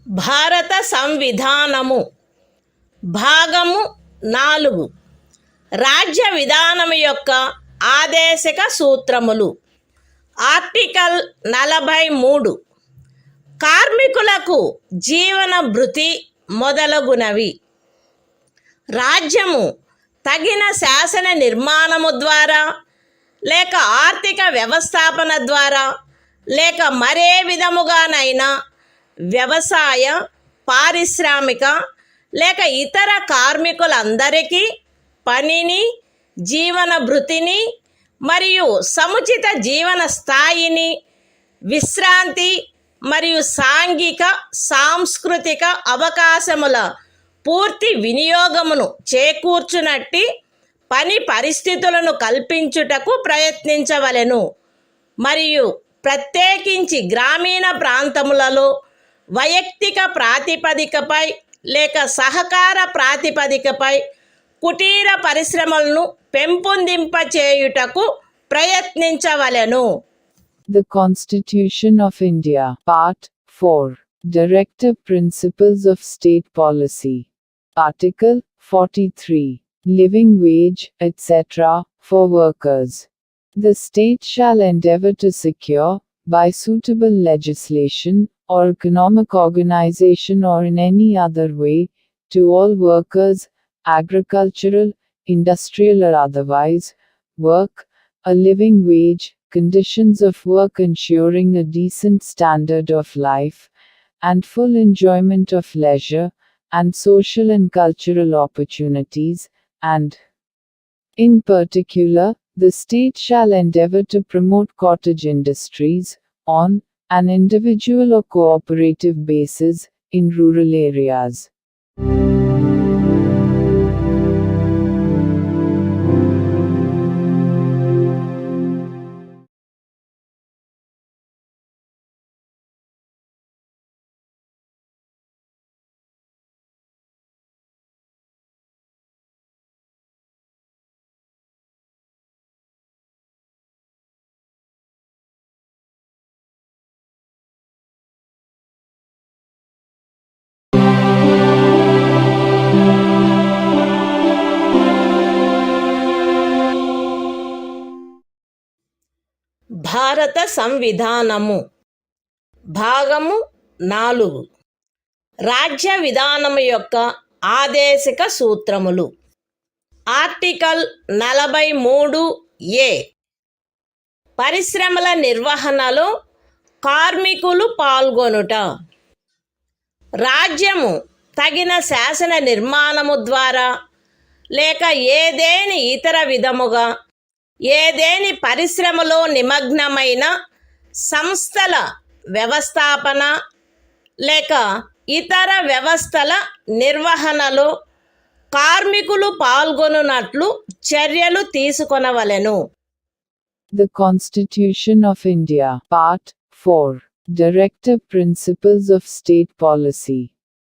భారత సంవిధానము భాగము 4 రాజ్య విధానము యొక్క ఆదేశక సూత్రములు. ఆర్టికల్ 43 కార్మికులకు జీవన భృతి మొదలగునవి. రాజ్యము తగిన శాసన నిర్మాణము ద్వారా లేక ఆర్థిక వ్యవస్థాపన ద్వారా లేక మరే విధముగానైనా వ్యవసాయ, పారిశ్రామిక లేక ఇతర కార్మికులందరికీ పనిని, జీవన భృతిని మరియు సముచిత జీవన స్థాయిని, విశ్రాంతి మరియు సాంఘిక సాంస్కృతిక అవకాశముల పూర్తి వినియోగమును చేకూర్చునట్టి పని పరిస్థితులను కల్పించుటకు ప్రయత్నించవలెను. మరియు ప్రత్యేకించి గ్రామీణ ప్రాంతములలో వైయక్తిక ప్రాతిపదికపై లేక సహకార ప్రాతిపదికపై కుటీర పరిశ్రమలను పెంపొందింపచేయుటకు ప్రయత్నించవలెను. The Constitution of India, Part 4, Directive Principles of State Policy. Article 43, Living Wage, etc., for workers. The state shall endeavor to secure, by suitable legislation, or economic organization or in any other way, to all workers, agricultural, industrial or otherwise, work, a living wage, conditions of work ensuring a decent standard of life, and full enjoyment of leisure, and social and cultural opportunities, and, in particular, the state shall endeavor to promote cottage industries, on an individual or cooperative basis, in rural areas. భారత సంవిధానము భాగము 4 రాజ్య విధానము యొక్క ఆదేశక సూత్రములు. Article 43A పరిశ్రమల నిర్వహణలో కార్మికులు పాల్గొనుట. రాజ్యము తగిన శాసన నిర్మాణము ద్వారా లేక ఏదేని ఇతర విధముగా ఏదేని పరిశ్రమలో నిమగ్నమైన సంస్థల వ్యవస్థాపన లేక ఇతర వ్యవస్థల నిర్వహణలో కార్మికులు పాల్గొనున్నట్లు చర్యలు తీసుకొనవలెను. The Constitution of India, Part 4, Directive Principles of State Policy.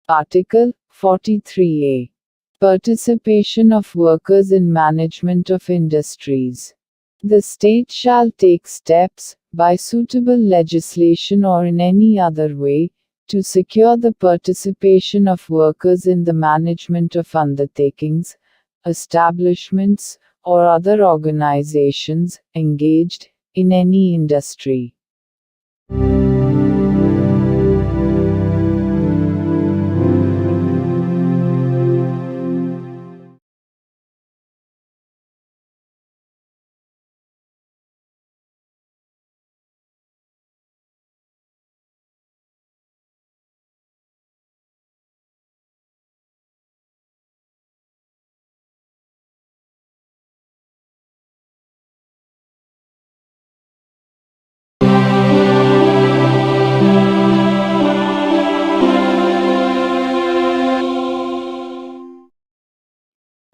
Article 43A. Participation of workers in management of industries. The state shall take steps, by suitable legislation or in any other way, to secure the participation of workers in the management of undertakings, establishments, or other organizations engaged in any industry.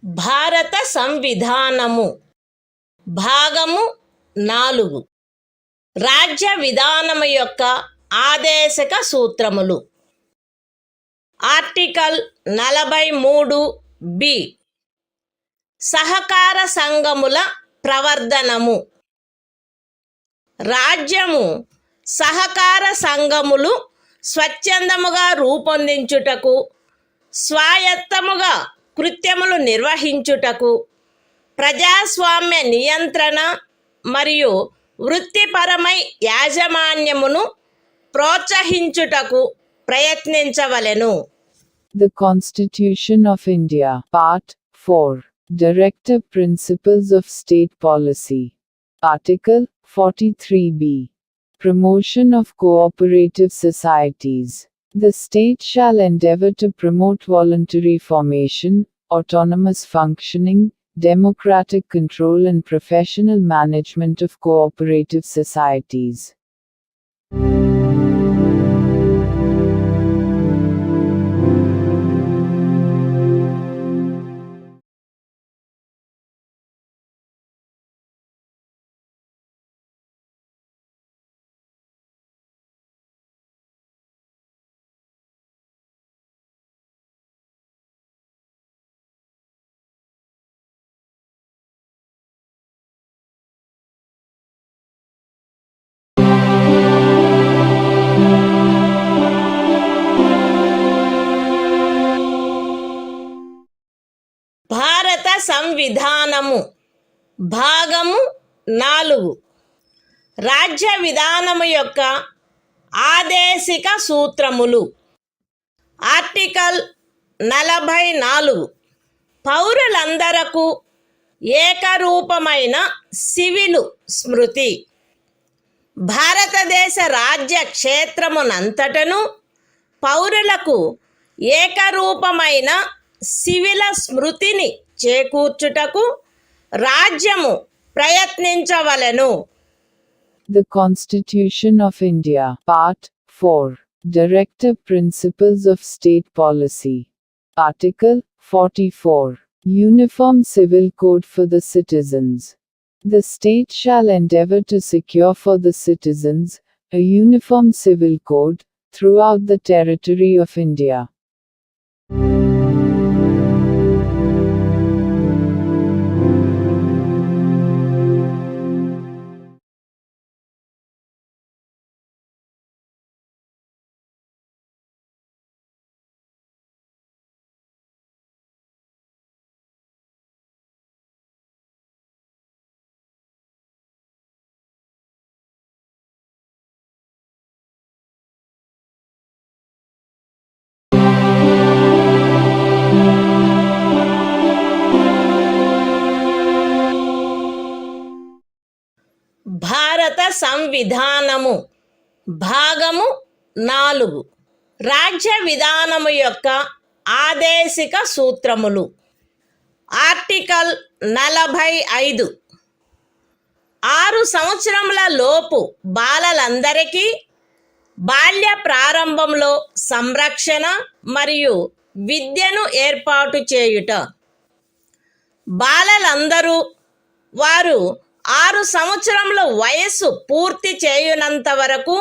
భారత సంవిధానము భాగము 4 రాజ్య విధానము యొక్క ఆదేశక సూత్రములు. Article 43B సహకార సంఘముల ప్రవర్ధనము. రాజ్యము సహకార సంఘములు స్వచ్ఛందముగా రూపొందించుటకు, స్వాయత్తముగా కృత్యములు నిర్వహించుటకు, ప్రజాస్వామ్య నియంత్రణ మరియు వృత్తిపరమై యాజమాన్యమును ప్రోత్సహించుటకు ప్రయత్నించవలెను. The Constitution of India, Part 4, Directive Principles of State Policy. Article 43b. Promotion of cooperative societies. The state shall endeavor to promote voluntary formation, autonomous functioning, democratic control and professional management of cooperative societies. భారత సంవిధానము భాగము 4. రాజ్య విధానము యొక్క ఆదేశిక సూత్రములు. Article 44. పౌరులందరకు ఏకరూపమైన civil స్మృతి. భారతదేశ రాజ్య క్షేత్రమునంతటను పౌరులకు ఏకరూపమైన సివిల స్మృతిని చేకూర్చుటకు రాజ్యము ప్రయత్నించవలెను. The Constitution of India, Part 4, Directive Principles of State Policy. Article 44. Uniform Civil Code for the Citizens. The state shall endeavor to secure for the citizens a uniform civil code throughout the territory of India. భారత సంవిధానము భాగము 4. రాజ్య విధానము యొక్క ఆదేశిక సూత్రములు. Article 45. 6 సంవత్సరముల లోపు బాలలందరికీ బాల్య ప్రారంభంలో సంరక్షణ మరియు విద్యను ఏర్పాటు చేయుట. బాలలందరూ వారు 6 సంవత్సరముల వయస్సు పూర్తి చేయునంత వరకు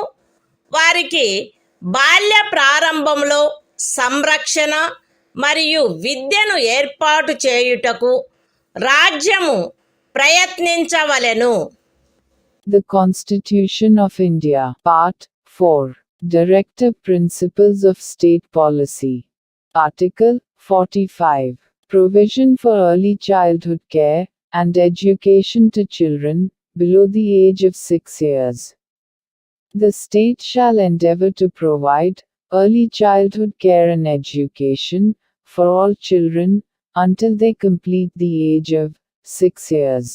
వారికి బాల్య ప్రారంభంలో సంరక్షణ మరియు విద్యను ఏర్పాటు చేయుటకు రాజ్యము ప్రయత్నించవలెను. The Constitution of India, Part 4, Directive Principles of State Policy. Article 45. Provision for early childhood care and education to children below the age of 6 years. The state shall endeavor to provide early childhood care and education for all children until they complete the age of 6 years.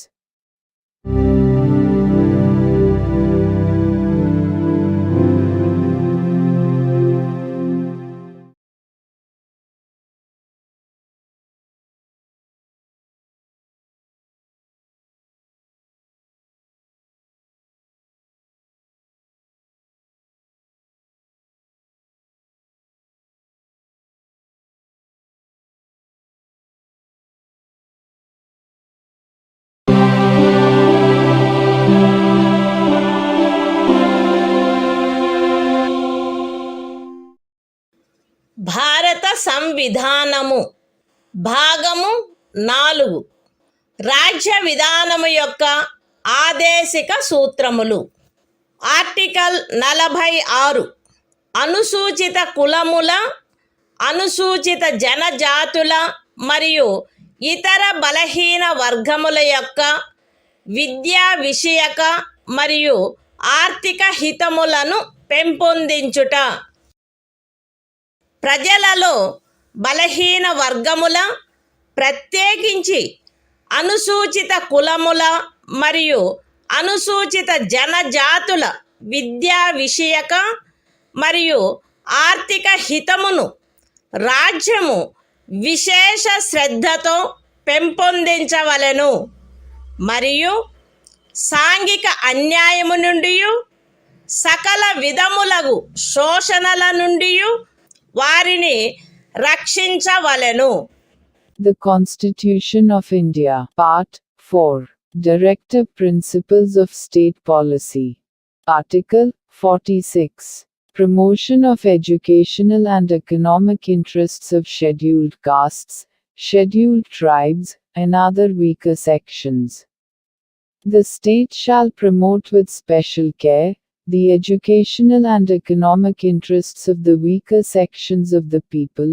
భారత సంవిధానము భాగము 4. రాజ్య విధానము యొక్క ఆదేశిక సూత్రములు. Article 46. అనుసూచిత కులముల, అనుసూచిత జనజాతుల మరియు ఇతర బలహీన వర్గముల యొక్క విద్యా విషయక మరియు ఆర్థిక హితములను పెంపొందించుట. ప్రజలలో బలహీన వర్గముల, ప్రత్యేకించి అనుసూచిత కులముల మరియు అనుసూచిత జనజాతుల విద్యా విషయక మరియు ఆర్థిక హితమును రాజ్యము విశేష శ్రద్ధతో పెంపొందించవలెను మరియు సాంఘిక అన్యాయము నుండి సకల విధములగు శోషణల నుండి వారిని రక్షించవలెను. The Constitution of India, Part 4, Directive Principles of State Policy. Article 46. Promotion of educational and economic interests of scheduled castes, scheduled tribes, and other weaker sections. The state shall promote with special care the educational and economic interests of the weaker sections of the people,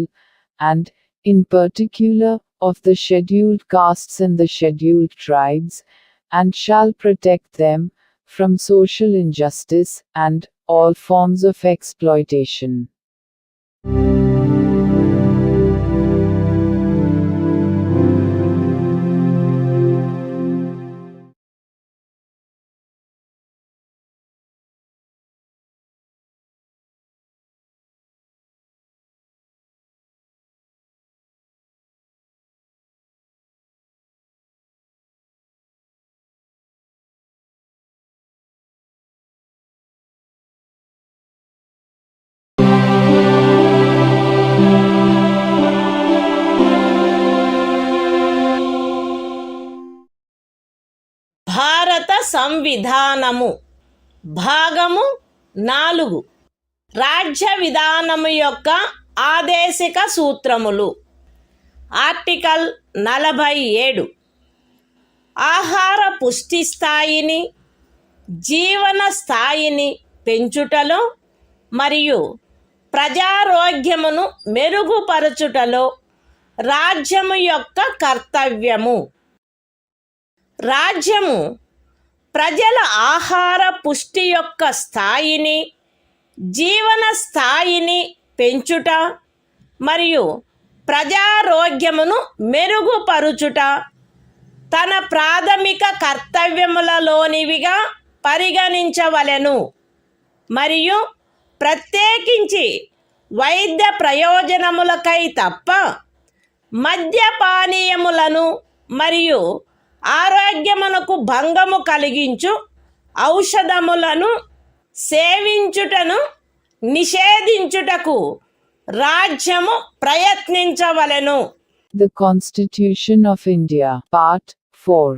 and, in particular, of the scheduled castes and the scheduled tribes, and shall protect them from social injustice and all forms of exploitation. భారత సంవిధానము భాగము 4 రాజ్య విధానము యొక్క ఆదేశిక సూత్రములు. Article 47. ఆహార పుష్టి స్థాయిని, జీవన స్థాయిని పెంచుటలో మరియు ప్రజారోగ్యమును మెరుగుపరచుటలో రాజ్యము యొక్క కర్తవ్యము. రాజ్యము ప్రజల ఆహార పుష్టి యొక్క స్థాయిని, జీవన స్థాయిని పెంచుట మరియు ప్రజారోగ్యమును మెరుగుపరుచుట తన ప్రాథమిక కర్తవ్యములలోనివిగా పరిగణించవలెను మరియు ప్రత్యేకించి వైద్య ప్రయోజనములకై తప్ప మద్యపానీయములను మరియు ఆరోగ్యమునకు భంగము కలిగించు ఔషధములను సేవించుటను నిషేధించుటకు రాజ్యము ప్రయత్నించవలెను. The Constitution of India, Part 4,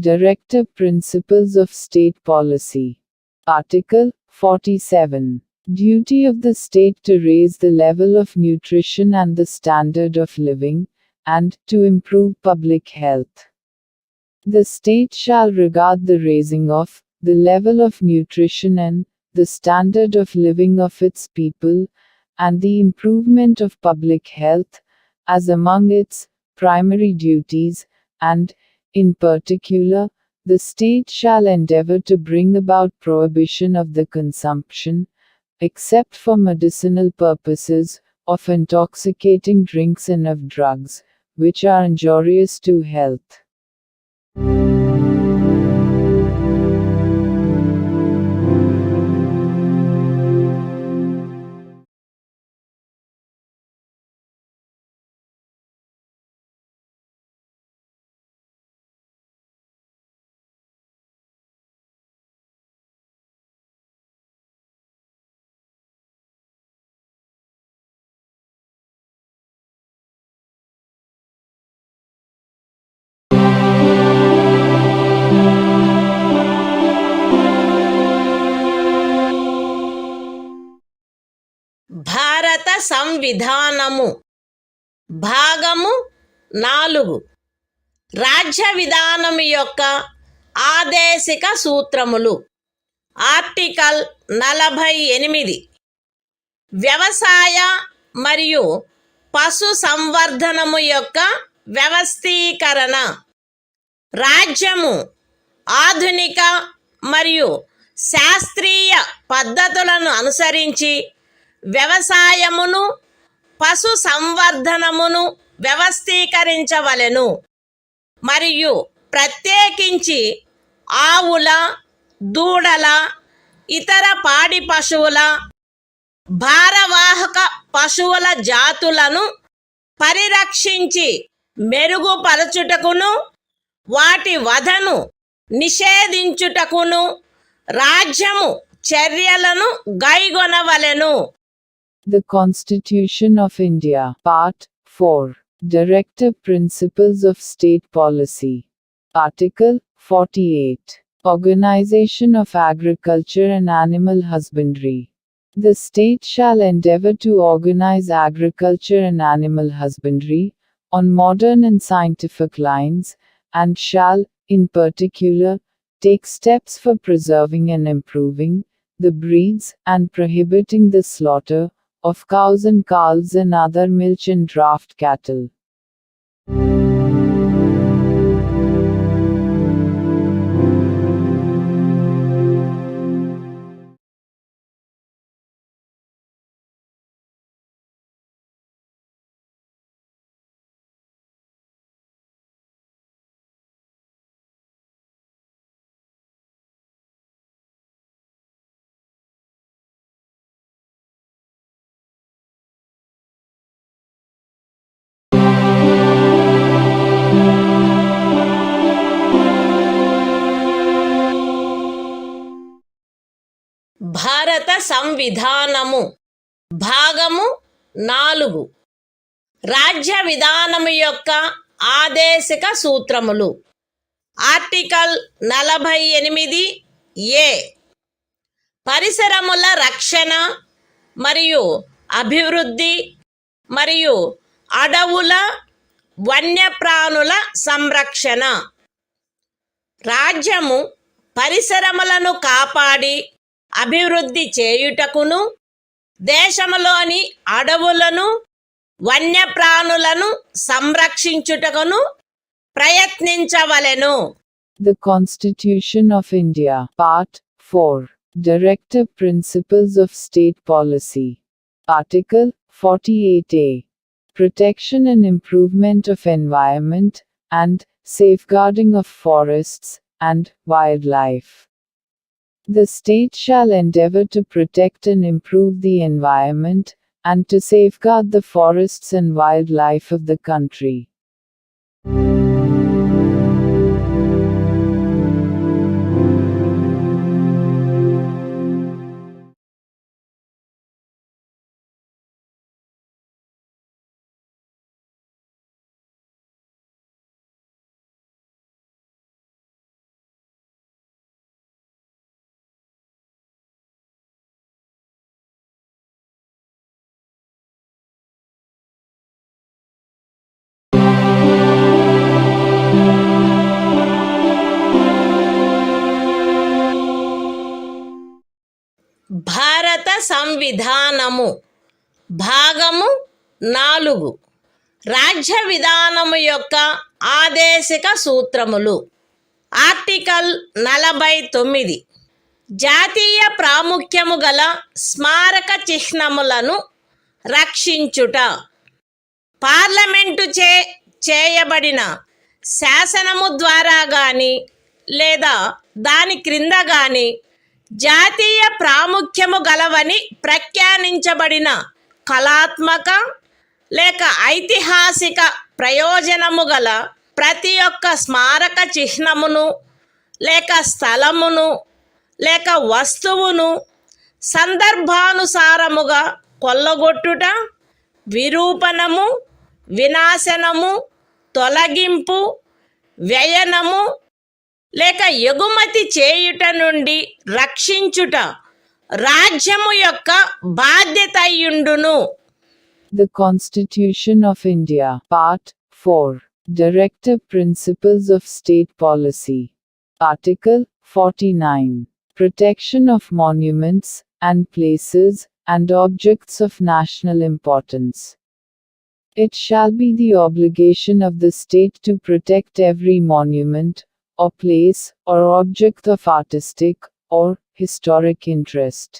Directive Principles of State Policy. Article 47. Duty of the state to raise the level of nutrition and the standard of living, and to improve public health. The state shall regard the raising of the level of nutrition and the standard of living of its people, and the improvement of public health, as among its primary duties, and, in particular, the state shall endeavor to bring about prohibition of the consumption, except for medicinal purposes, of intoxicating drinks and of drugs, which are injurious to health. భారత సంవిధానము భాగము 4 రాజ్య విధానము యొక్క ఆదేశిక సూత్రములు. Article 48. వ్యవసాయ మరియు పశు సంవర్ధనము యొక్క వ్యవస్థీకరణ. రాజ్యము ఆధునిక మరియు శాస్త్రీయ పద్ధతులను అనుసరించి వ్యవసాయమును పశు సంవర్ధనమును వ్యవస్థీకరించవలెను మరియు ప్రత్యేకించి ఆవుల, దూడల, ఇతర పాడి పశువుల, భారవాహక పశువుల జాతులను పరిరక్షించి మెరుగుపరచుటకును వాటి వధను నిషేధించుటకును రాజ్యము చర్యలను గైగొనవలెను. The Constitution of India, Part 4, Directive Principles of State Policy. Article 48. Organization of Agriculture and Animal Husbandry. The state shall endeavor to organize agriculture and animal husbandry on modern and scientific lines, and shall, in particular, take steps for preserving and improving the breeds and prohibiting the slaughter of cows and calves and other milch and draft cattle. భారత సంవిధానము భాగము 4. రాజ్య విధానము యొక్క ఆదేశిక సూత్రములు. Article 48A. పరిసరముల రక్షణ మరియు అభివృద్ధి మరియు అడవుల వన్యప్రాణుల సంరక్షణ. రాజ్యము పరిసరములను కాపాడి అభివృద్ధి చేయుటకును దేశములోని అడవులను వన్యప్రాణులను సంరక్షించుటకును ప్రయత్నించవలెను. The Constitution of India, Part 4, Directive Principles of State Policy. Article 48A. Protection and improvement of environment, and safeguarding of forests and wildlife. The state shall endeavor to protect and improve the environment, and to safeguard the forests and wildlife of the country. భారత సంవిధానము భాగము 4. రాజ్య విధానము యొక్క ఆదేశిక సూత్రములు. Article 49. జాతీయ ప్రాముఖ్యము గల స్మారక చిహ్నములను రక్షించుట. Parliament చేయబడిన శాసనము ద్వారా గాని లేదా దాని క్రింద గాని జాతీయ ప్రాముఖ్యము గలవని ప్రఖ్యానించబడిన కళాత్మక లేక ఐతిహాసిక ప్రయోజనము గల ప్రతి ఒక్క స్మారక చిహ్నమును లేక స్థలమును లేక వస్తువును సందర్భానుసారముగా కొల్లగొట్టుట, విరూపణము, వినాశనము, తొలగింపు, వ్యయనము లేక ఎగుమతి చేయుట నుండి రక్షించుట రాజ్యము యొక్క బాధ్యతయుండును. The Constitution of India, Part 4, Directive Principles of State Policy. Article 49. Protection of monuments and places and objects of national importance. It shall be the obligation of the state to protect every monument, or place, or object of artistic, or historic interest,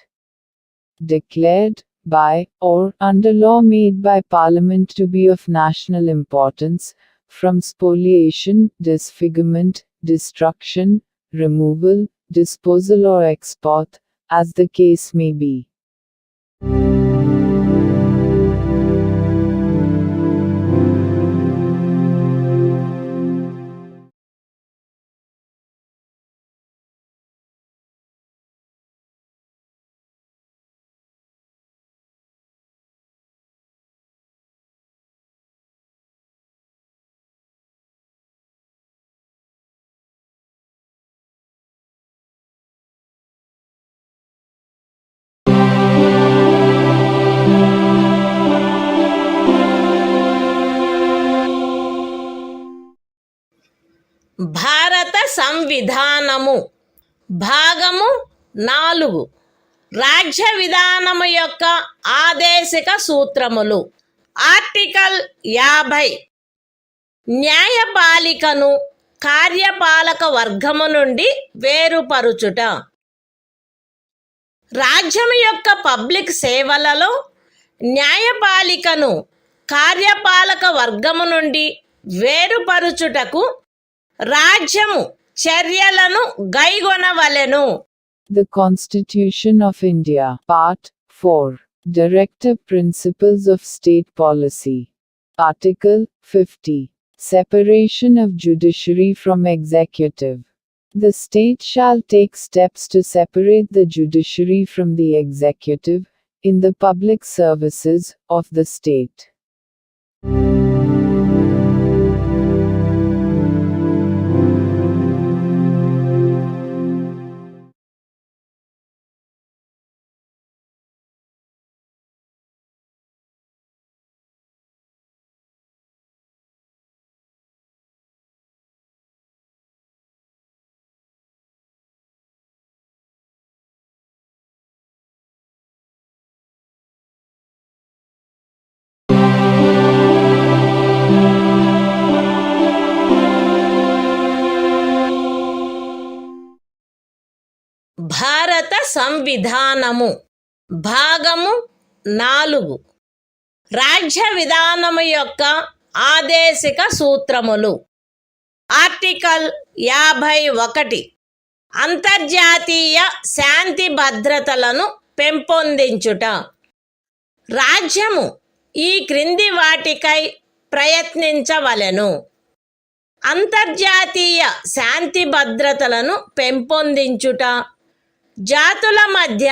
declared, by, or under law made by Parliament to be of national importance, from spoliation, disfigurement, destruction, removal, disposal or export, as the case may be. భారత సంవిధానము భాగము 4 రాజ్య విధానము యొక్క ఆదేశిక సూత్రములు. Article 50 న్యాయపాలికను కార్యపాలక వర్గము నుండి వేరుపరుచుట. రాజ్యం యొక్క public సేవలలో న్యాయపాలికను కార్యపాలక వర్గము నుండి వేరుపరుచుటకు రాజ్యము చర్యలను గైగొనవలెను. The Constitution of India, Part 4, Directive Principles of State Policy. Article 50. Separation of judiciary from executive. The state shall take steps to separate the judiciary from the executive, in the public services of the state. భారత సంవిధానము భాగము 4 రాజ్య విధానము యొక్క ఆదేశిక సూత్రములు. Article 51 అంతర్జాతీయ శాంతి భద్రతలను పెంపొందించుట. రాజ్యము ఈ క్రింది వాటికై ప్రయత్నించవలెను. అంతర్జాతీయ శాంతి భద్రతలను పెంపొందించుట, జాతుల మధ్య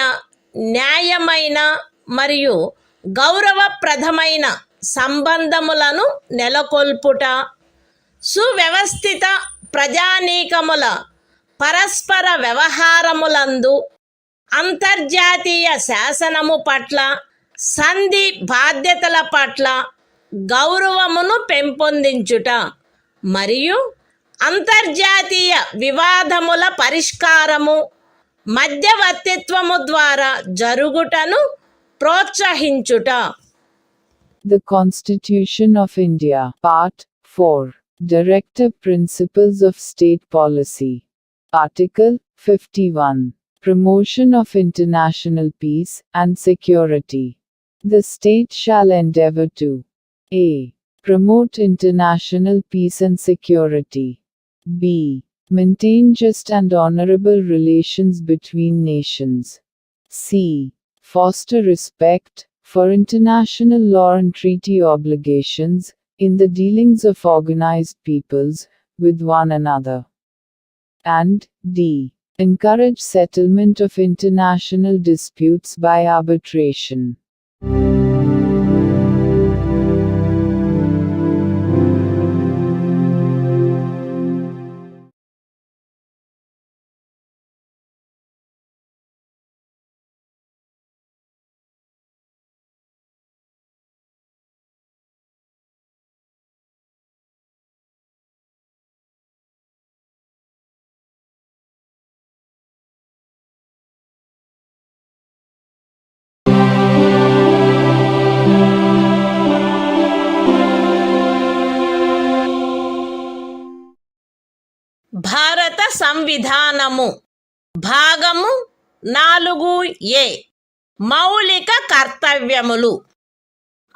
న్యాయమైన మరియు గౌరవప్రదమైన సంబంధములను నెలకొల్పుట, సువ్యవస్థిత ప్రజానీకముల పరస్పర వ్యవహారములందు అంతర్జాతీయ శాసనము పట్ల, సంధి బాధ్యతల పట్ల గౌరవమును పెంపొందించుట మరియు అంతర్జాతీయ వివాదముల పరిష్కారము మధ్యవర్తిత్వము ద్వారా జరుగుటను ప్రోత్సహించుట. The Constitution of India, Part 4, Directive Principles of State Policy. Article 51. Promotion of international peace and security. The state shall endeavor to a. Promote international peace and security. b. Maintain just and honorable relations between nations. c. Foster respect for international law and treaty obligations in the dealings of organized peoples with one another. And d. Encourage settlement of international disputes by arbitration. సంవిధానము భాగము 4A మౌలిక కర్తవ్యములు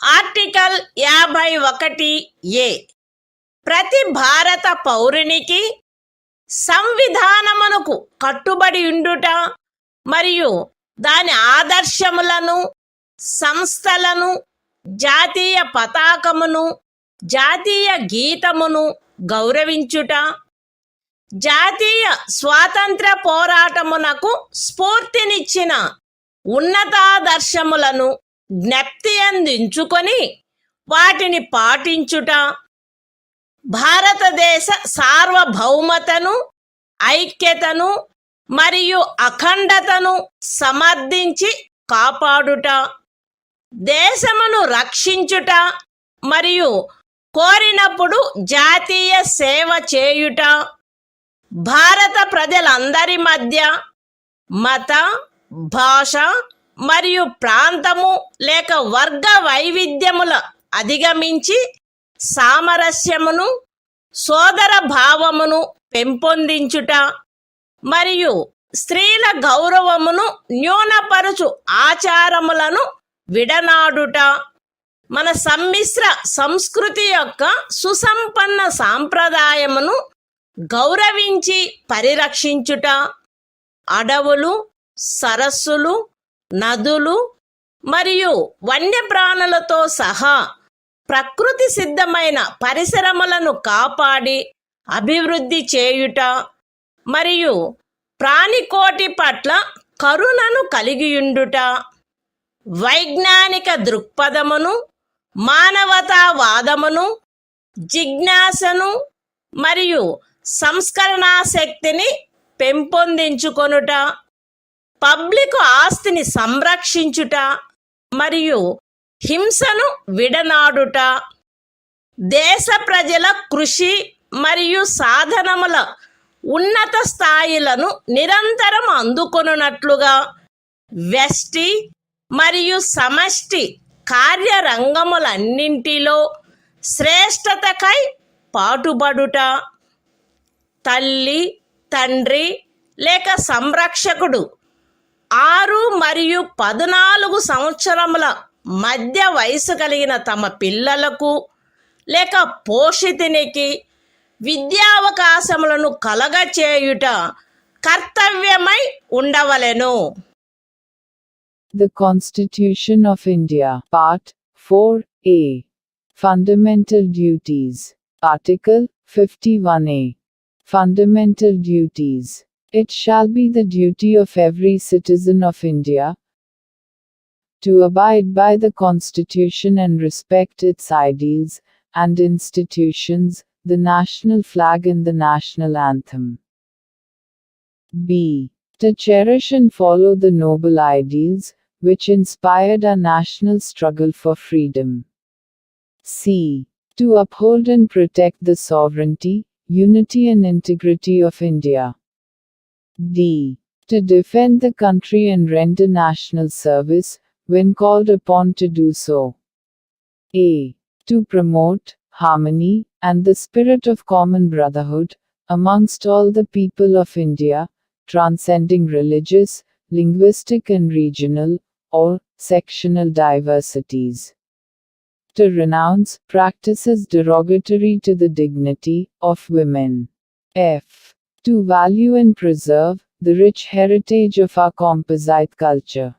article 51A ప్రతి భారత పౌరునికి సంవిధానమునకు కట్టుబడి ఉండుట మరియు దాని ఆదర్శములను సంస్థలను జాతీయ పతాకమును జాతీయ గీతమును గౌరవించుట జాతీయ స్వాతంత్ర పోరాటమునకు స్ఫూర్తినిచ్చిన ఉన్నతాదర్శములను జ్ఞప్తి అందించుకొని వాటిని పాటించుట భారతదేశ సార్వభౌమతను ఐక్యతను మరియు అఖండతను సమర్థించి కాపాడుట దేశమును రక్షించుట మరియు కోరినప్పుడు జాతీయ సేవ చేయుట భారత ప్రజలందరి మధ్య మత భాష మరియు ప్రాంతము లేక వర్గ వైవిధ్యముల అధిగమించి సామరస్యమును సోదర భావమును పెంపొందించుట మరియు స్త్రీల గౌరవమును న్యూనపరచు ఆచారములను విడనాడుట మన సమ్మిశ్ర సంస్కృతి యొక్క సుసంపన్న సాంప్రదాయమును గౌరవించి పరిరక్షించుట అడవులు సరస్సులు నదులు మరియు వన్యప్రాణులతో సహా ప్రకృతి సిద్ధమైన పరిసరములను కాపాడి అభివృద్ధి చేయుట మరియు ప్రాణికోటి పట్ల కరుణను కలిగియుండుట వైజ్ఞానిక దృక్పథమును మానవతావాదమును జిజ్ఞాసను మరియు సంస్కరణాశక్తిని పెంపొందించుకొనుట పబ్లిక్ ఆస్తిని సంరక్షించుట మరియు హింసను విడనాడుట దేశ ప్రజల కృషి మరియు సాధనముల ఉన్నత స్థాయిలను నిరంతరం అందుకొనున్నట్లుగా వ్యష్టి మరియు సమష్టి కార్యరంగములన్నింటిలో శ్రేష్టతకై పాటుపడుట తల్లి తండ్రి లేక సంరక్షకుడు 6 మరియు 14 సంవత్సరముల మధ్య వయసు కలిగిన తమ పిల్లలకు లేక పోషితునికి విద్యావకాశములను కలగచేయుట కర్తవ్యమై ఉండవలెను. The Constitution of India, Part 4A. Fundamental Duties. Article 51A. Fundamental Duties. It shall be the duty of every citizen of India to abide by the Constitution and respect its ideals and institutions, the national flag and the national anthem. B. To cherish and follow the noble ideals which inspired our national struggle for freedom. C. To uphold and protect the sovereignty, unity and integrity of India. D. To defend the country and render national service, when called upon to do so. A. To promote harmony and the spirit of common brotherhood amongst all the people of India, transcending religious, linguistic and regional, or sectional diversities. To renounce practices derogatory to the dignity of women. F. To value and preserve the rich heritage of our composite culture.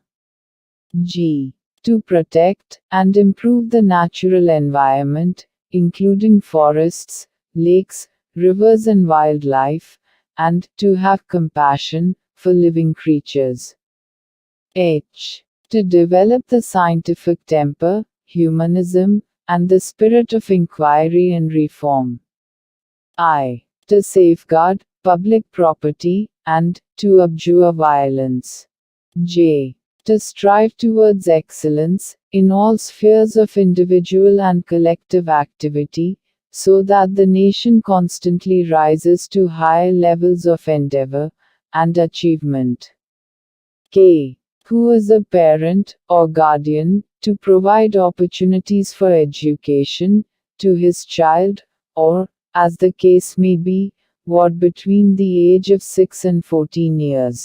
G. To protect and improve the natural environment, including forests, lakes, rivers and wildlife, and to have compassion for living creatures. H. To develop the scientific temper, humanism, and the spirit of inquiry and reform. I. To safeguard public property, and to abjure violence. J. To strive towards excellence in all spheres of individual and collective activity, so that the nation constantly rises to higher levels of endeavor and achievement. K. Who is a parent or guardian, to provide opportunities for education to his child, or, as the case may be, what between the age of 6 and 14 years.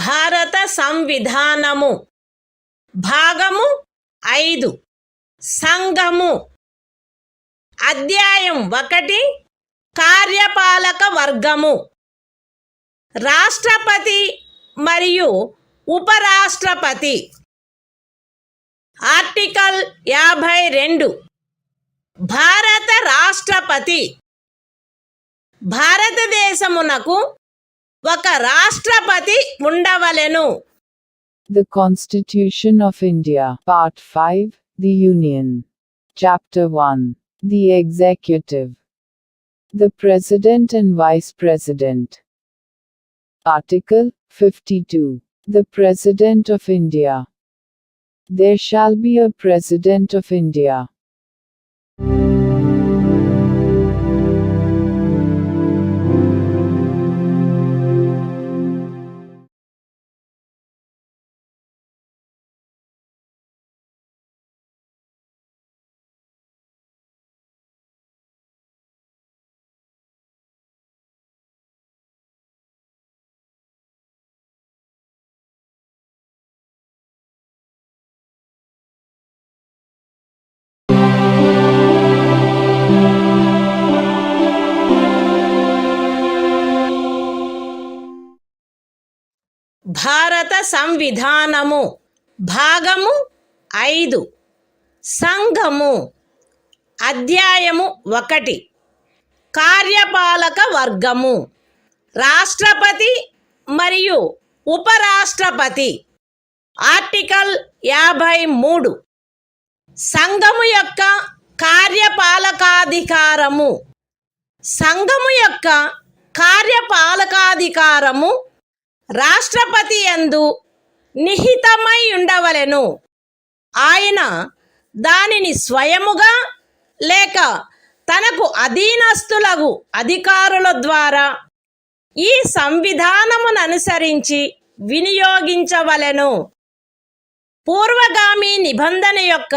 భారత సంవిధానము భాగము 5 సంఘము అధ్యాయం 1 కార్యపాలక వర్గము రాష్ట్రపతి మరియు ఉపరాష్ట్రపతి article 52 భారత రాష్ట్రపతి భారతదేశమునకు ఒక రాష్ట్రపతి ఉండవలెను. The Constitution of India, Part 5, The Union. Chapter 1. The Executive. The President and Vice President. Article 52. The President of India. There shall be a President of India. భారత సంవిధానము భాగము 5 సంఘము అధ్యాయము 1 కార్యపాలక వర్గము రాష్ట్రపతి మరియు ఉపరాష్ట్రపతి ఆర్టికల్ 53 సంఘము యొక్క కార్యపాలకాధికారము సంఘము యొక్క కార్యపాలకాధికారము రాష్ట్రపతి యందు నిహితమై ఉండవలెను. ఆయన దానిని స్వయముగా లేక తనకు అధీనస్థులగు అధికారుల ద్వారా ఈ సంవిధానమును అనుసరించి వినియోగించవలెను. పూర్వగామి నిబంధన యొక్క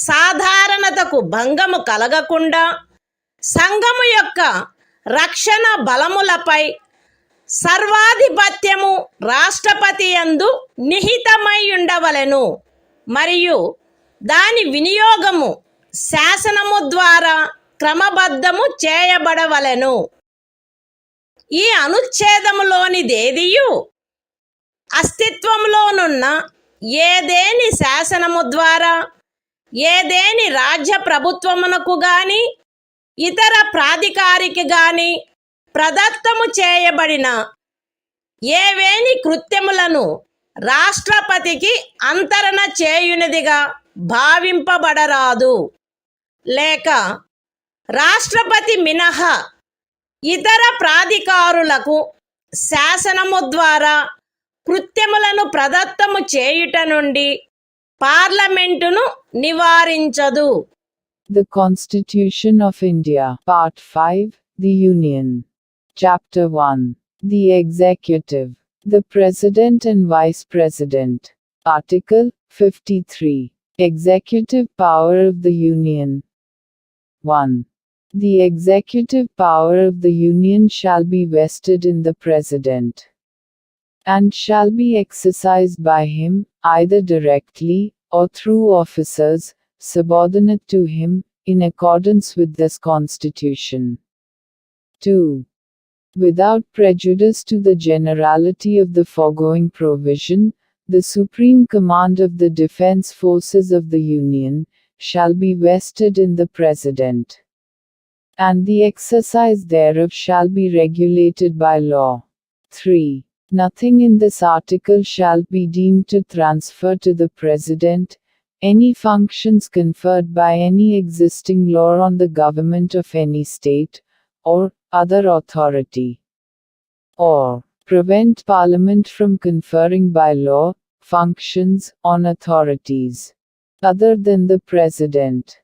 సాధారణతకు భంగము కలగకుండా సంఘము యొక్క రక్షణ బలములపై సర్వాధిపత్యము రాష్ట్రపతి యందు నిహితమై ఉండవలెను మరియు దాని వినియోగము శాసనము ద్వారా క్రమబద్ధము చేయబడవలెను. ఈ అనుచ్ఛేదములోనిదేదియు అస్తిత్వంలోనున్న ఏదేని శాసనము ద్వారా ఏదేని రాజ్య ప్రభుత్వమునకు గాని ఇతర ప్రాధికారికి గాని ప్రదత్తము చేయబడిన ఏవేని కృత్యములను రాష్ట్రపతికి అంతరణ చేయునిదిగా భావింపబడరాదు లేక రాష్ట్రపతి మినహా ఇతర ప్రాధికారులకు శాసనము ద్వారా కృత్యములను ప్రదత్తము చేయుట నుండి పార్లమెంటును నివారించదు. The Constitution of India, Part 5, The Union. Chapter 1. The Executive. The President and Vice President. Article 53. Executive power of the Union. 1. The executive power of the Union shall be vested in the President, and shall be exercised by him, either directly, or through officers, subordinate to him, in accordance with this Constitution. 2. Without prejudice to the generality of the foregoing provision, the supreme command of the defense forces of the Union shall be vested in the President, and the exercise thereof shall be regulated by law. 3. Nothing in this article shall be deemed to transfer to the President any functions conferred by any existing law on the government of any state, or other authority, or prevent Parliament from conferring by law functions on authorities other than the President.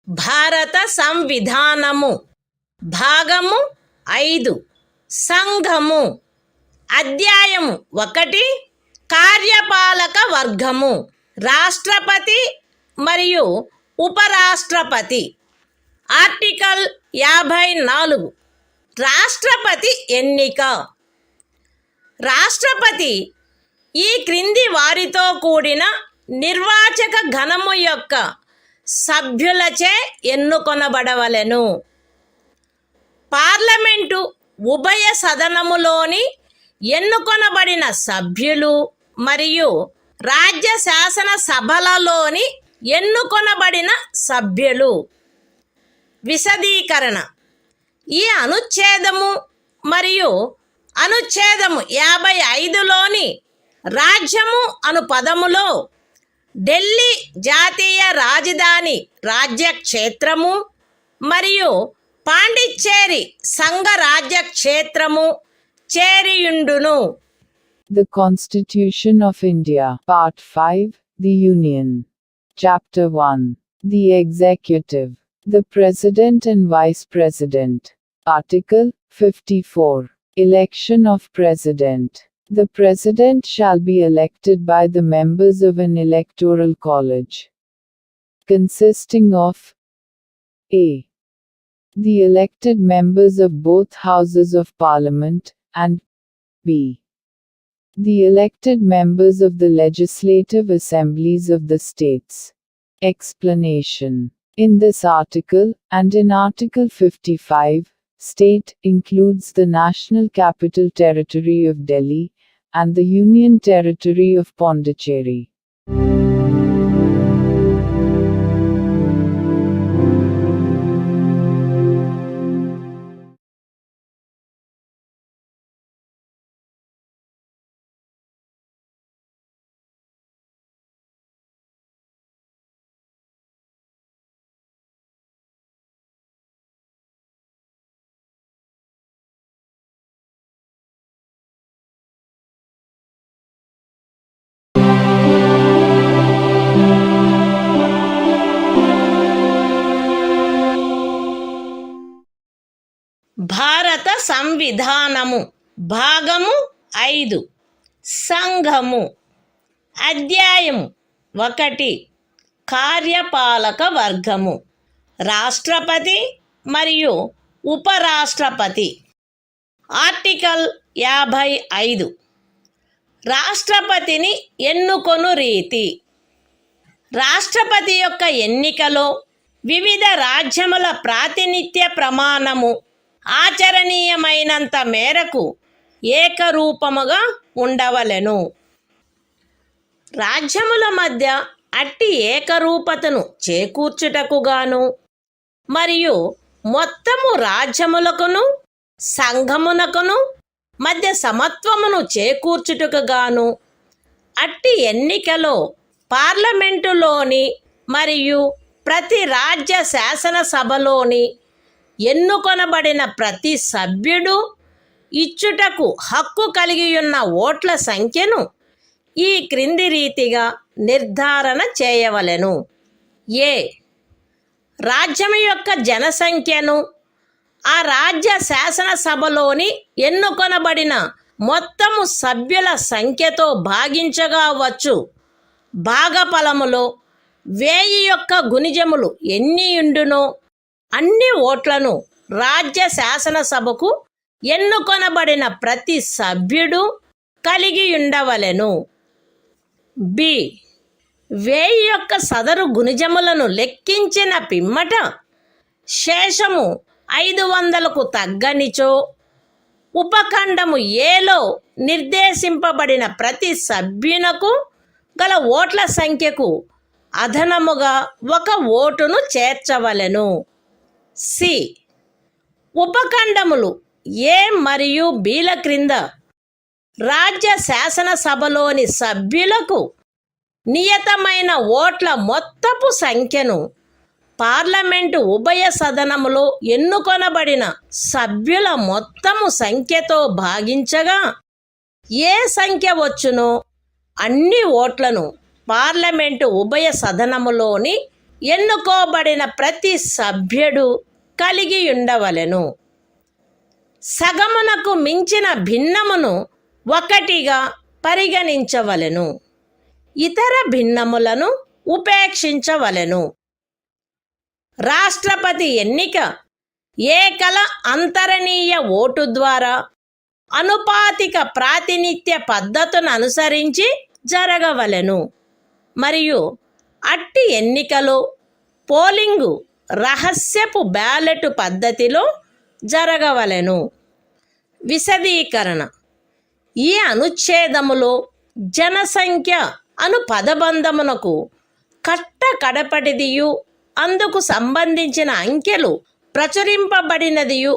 భారత సంవిధానము భాగము 5 సంఘము అధ్యాయము 1 కార్యపాలక వర్గము రాష్ట్రపతి మరియు ఉపరాష్ట్రపతి article 54 రాష్ట్రపతి ఎన్నిక రాష్ట్రపతి ఈ క్రింది వారితో కూడిన నిర్వాచక గణము యొక్క సభ్యులచే ఎన్నుకొనబడవలెను. పార్లమెంటు ఉభయ సదనములోని ఎన్నుకొనబడిన సభ్యులు మరియు రాజ్య శాసన సభలలోని ఎన్నుకొనబడిన సభ్యులు. విశదీకరణ: ఈ అనుచ్ఛేదము మరియు అనుచ్ఛేదము 55లోని రాజ్యము అను పదములో ఢిల్లీ జాతీయ రాజధాని రాజ్యక్షేత్రము మరియు పాండిచ్చేరి సంఘ రాజ్యక్షేత్రము చేరియుండును. The Constitution of India, Part 5, The Union. Chapter 1. The Executive. The President and Vice President. Article 54. Election of President. The President shall be elected by the members of an electoral college, consisting of a. the elected members of both houses of Parliament, and b. the elected members of the legislative assemblies of the states. Explanation: in this article, and in Article 55, state includes the National Capital Territory of Delhi and the Union Territory of Pondicherry. భారత సంవిధానము భాగము 5 సంఘము అధ్యాయము 1 కార్యపాలక వర్గము రాష్ట్రపతి మరియు ఉపరాష్ట్రపతి article 55 రాష్ట్రపతిని ఎన్నుకొను రీతి. రాష్ట్రపతి యొక్క ఎన్నికలో వివిధ రాజ్యముల ప్రాతినిధ్య ప్రమాణము ఆచరణీయమైనంత మేరకు ఏకరూపముగా ఉండవలెను. రాజ్యముల మధ్య అట్టి ఏకరూపతను చేకూర్చుటకుగాను మరియు మొత్తము రాజ్యములకును సంఘమునకును మధ్య సమత్వమును చేకూర్చుటకుగాను అట్టి ఎన్నికలో పార్లమెంటులోని మరియు ప్రతి రాజ్య శాసనసభలోని ఎన్నుకొనబడిన ప్రతి సభ్యుడు ఇచ్చుటకు హక్కు కలిగియున్న ఓట్ల సంఖ్యను ఈ క్రింది రీతిగా నిర్ధారణ చేయవలెను. ఏ. రాజ్యం యొక్క జనసంఖ్యను ఆ రాజ్య శాసనసభలోని ఎన్నుకొనబడిన మొత్తము సభ్యుల సంఖ్యతో భాగించగా వచ్చు భాగఫలములో 1000 యొక్క గుణిజములు ఎన్నియుండునో అన్ని ఓట్లను రాజ్య శాసనసభకు ఎన్నుకొనబడిన ప్రతి సభ్యుడు కలిగి ఉండవలెను. బి 1000 యొక్క సదరు గుణిజములను లెక్కించిన పిమ్మట శేషము 500కు తగ్గనిచో ఉపఖండము ఏలో నిర్దేశింపబడిన ప్రతి సభ్యునకు గల ఓట్ల సంఖ్యకు అదనముగా 1 ఓటును చేర్చవలెను. సి ఉపఖండములు ఏ మరియు బిల క్రింద రాజ్య శాసనసభలోని సభ్యులకు నియతమైన ఓట్ల మొత్తపు సంఖ్యను పార్లమెంటు ఉభయ సదనములో ఎన్నుకొనబడిన సభ్యుల మొత్తము సంఖ్యతో భాగించగా ఏ సంఖ్య వచ్చునో అన్ని ఓట్లను పార్లమెంటు ఉభయ సదనములోని ఎన్నుకోబడిన ప్రతి సభ్యుడు కలిగి ఉండవలెను. సగమునకు మించిన భిన్నమును 1గా పరిగణించవలెను. ఇతర భిన్నములను ఉపేక్షించవలెను. రాష్ట్రపతి ఎన్నిక ఏకల అంతరణీయ ఓటు ద్వారా అనుపాతిక ప్రాతినిధ్య పద్ధతును అనుసరించి జరగవలెను మరియు అట్టి ఎన్నికలో పోలింగు రహస్యపు బ్యాలెట్ పద్ధతిలో జరగవలెను. విశదీకరణ: ఈ అనుచ్ఛేదములో జనసంఖ్య అను పదబంధమునకు కడపటిదియు అందుకు సంబంధించిన అంకెలు ప్రచురింపబడినదియు